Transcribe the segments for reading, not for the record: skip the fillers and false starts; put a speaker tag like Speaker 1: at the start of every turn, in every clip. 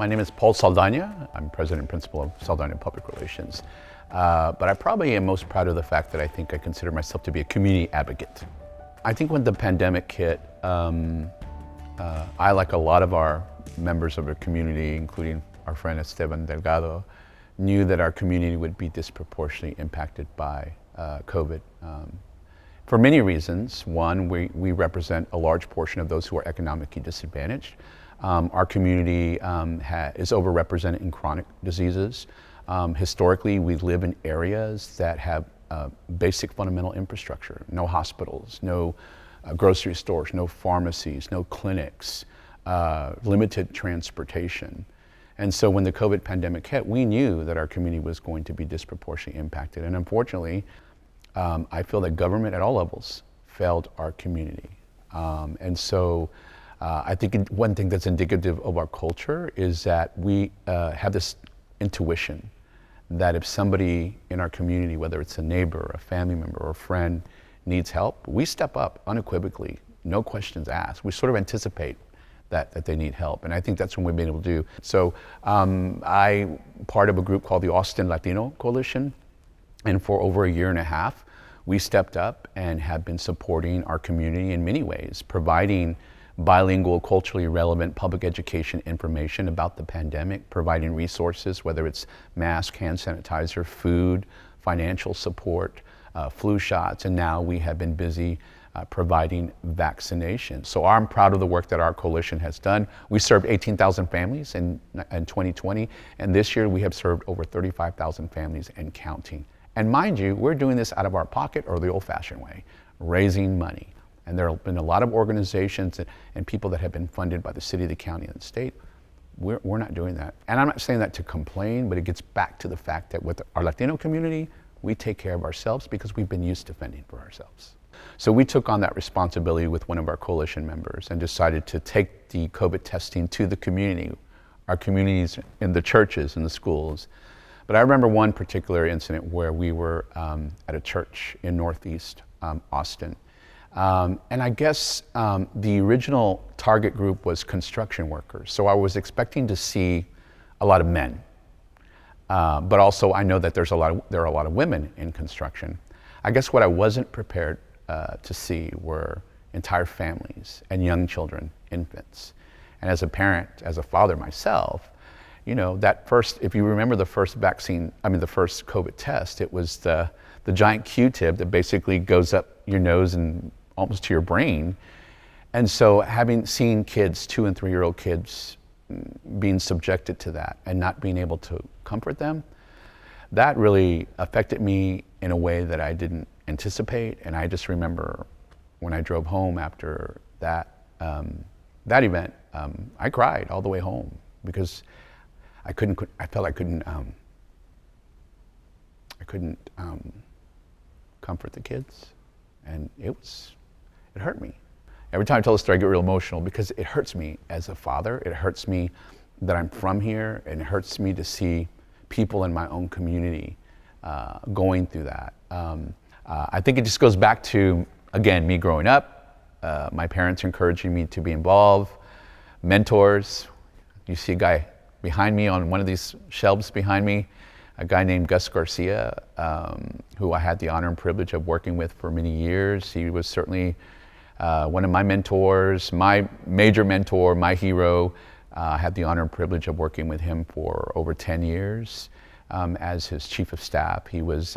Speaker 1: name is Paul Saldaña. I'm president and principal of Saldaña Public Relations. But I probably am most proud of the fact that I think I consider myself to be a community advocate. I think when the pandemic hit, I, like a lot of our members of our community, including our friend Esteban Delgado, knew that our community would be disproportionately impacted by COVID. For many reasons. One, we represent a large portion of those who are economically disadvantaged. Our community is overrepresented in chronic diseases. Historically, we live in areas that have basic fundamental infrastructure: no hospitals, no grocery stores, no pharmacies, no clinics, limited transportation. And so when the COVID pandemic hit, we knew that our community was going to be disproportionately impacted. And unfortunately, I feel that government at all levels failed our community. And so I think one thing that's indicative of our culture is that we have this intuition that if somebody in our community, whether it's a neighbor, a family member, or a friend, needs help, we step up unequivocally, no questions asked. We sort of anticipate that they need help, and I think that's what we've been able to do. So I'm part of a group called the Austin Latino Coalition, and for over a year and a half, we stepped up and have been supporting our community in many ways, providing bilingual, culturally relevant public education information about the pandemic, providing resources, whether it's mask, hand sanitizer, food, financial support, flu shots, and now we have been busy providing vaccination. So I'm proud of the work that our coalition has done. We served 18,000 families in 2020, and this year we have served over 35,000 families and counting. And mind you, we're doing this out of our pocket or the old-fashioned way, raising money. And there have been a lot of organizations and people that have been funded by the city, the county, and the state. We're not doing that. And I'm not saying that to complain, but it gets back to the fact that with our Latino community, we take care of ourselves because we've been used to fending for ourselves. So we took on that responsibility with one of our coalition members and decided to take the COVID testing to the community, our communities in the churches and the schools. But I remember one particular incident where we were at a church in Northeast Austin. And I guess the original target group was construction workers. So I was expecting to see a lot of men. But also I know that there are a lot of women in construction. I guess what I wasn't prepared to see were entire families and young children, infants. And as a parent, as a father myself, you know, if you remember the first COVID test, it was the giant Q-tip that basically goes up your nose and almost to your brain. And so having seen kids, 2 and 3-year-old kids, being subjected to that and not being able to comfort them, that really affected me in a way that I didn't anticipate. And I just remember when I drove home after that event, I cried all the way home because I felt I couldn't comfort the kids, and it hurt me. Every time I tell the story, I get real emotional because it hurts me as a father. It hurts me that I'm from here, and it hurts me to see people in my own community going through that. I think it just goes back to, again, me growing up, my parents encouraging me to be involved, mentors. You see a guy behind me on one of these shelves behind me, a guy named Gus Garcia, who I had the honor and privilege of working with for many years. He was certainly one of my mentors, my major mentor, my hero. I had the honor and privilege of working with him for over 10 years as his chief of staff. He was,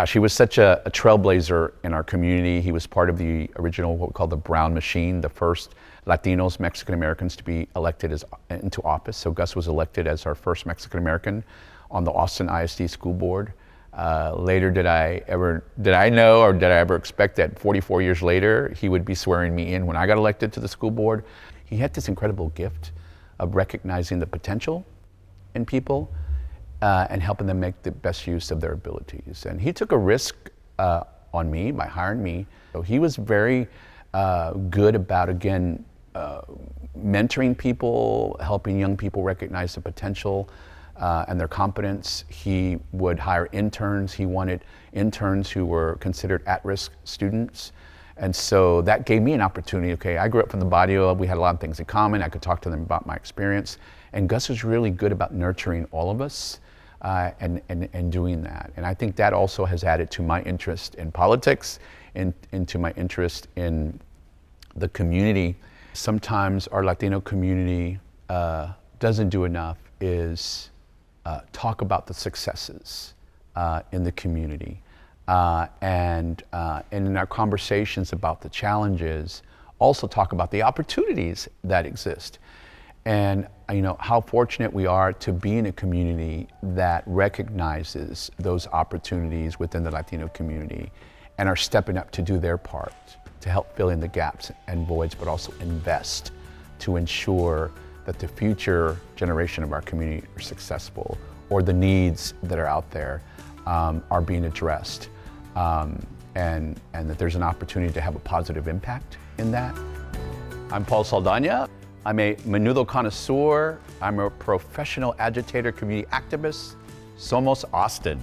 Speaker 1: he was such a trailblazer in our community. He was part of the original, what we call the Brown Machine, the first Latinos, Mexican Americans to be elected into office. So Gus was elected as our first Mexican American on the Austin ISD school board. Later, did I know or did I ever expect that 44 years later, he would be swearing me in when I got elected to the school board? He had this incredible gift of recognizing the potential in people and helping them make the best use of their abilities. And he took a risk on me by hiring me. So he was very good about, again, mentoring people, helping young people recognize the potential and their competence. He would hire interns. He wanted interns who were considered at-risk students. And so that gave me an opportunity. Okay, I grew up from the barrio, we had a lot of things in common, I could talk to them about my experience. And Gus was really good about nurturing all of us and doing that. And I think that also has added to my interest in politics and to my interest in the community. Sometimes our Latino community doesn't do enough is talk about the successes in the community. And in our conversations about the challenges, also talk about the opportunities that exist. And how fortunate we are to be in a community that recognizes those opportunities within the Latino community and are stepping up to do their part to help fill in the gaps and voids, but also invest to ensure that the future generation of our community are successful, or the needs that are out there are being addressed, and that there's an opportunity to have a positive impact in that. I'm Paul Saldaña. I'm a menudo connoisseur. I'm a professional agitator, community activist. Somos Austin.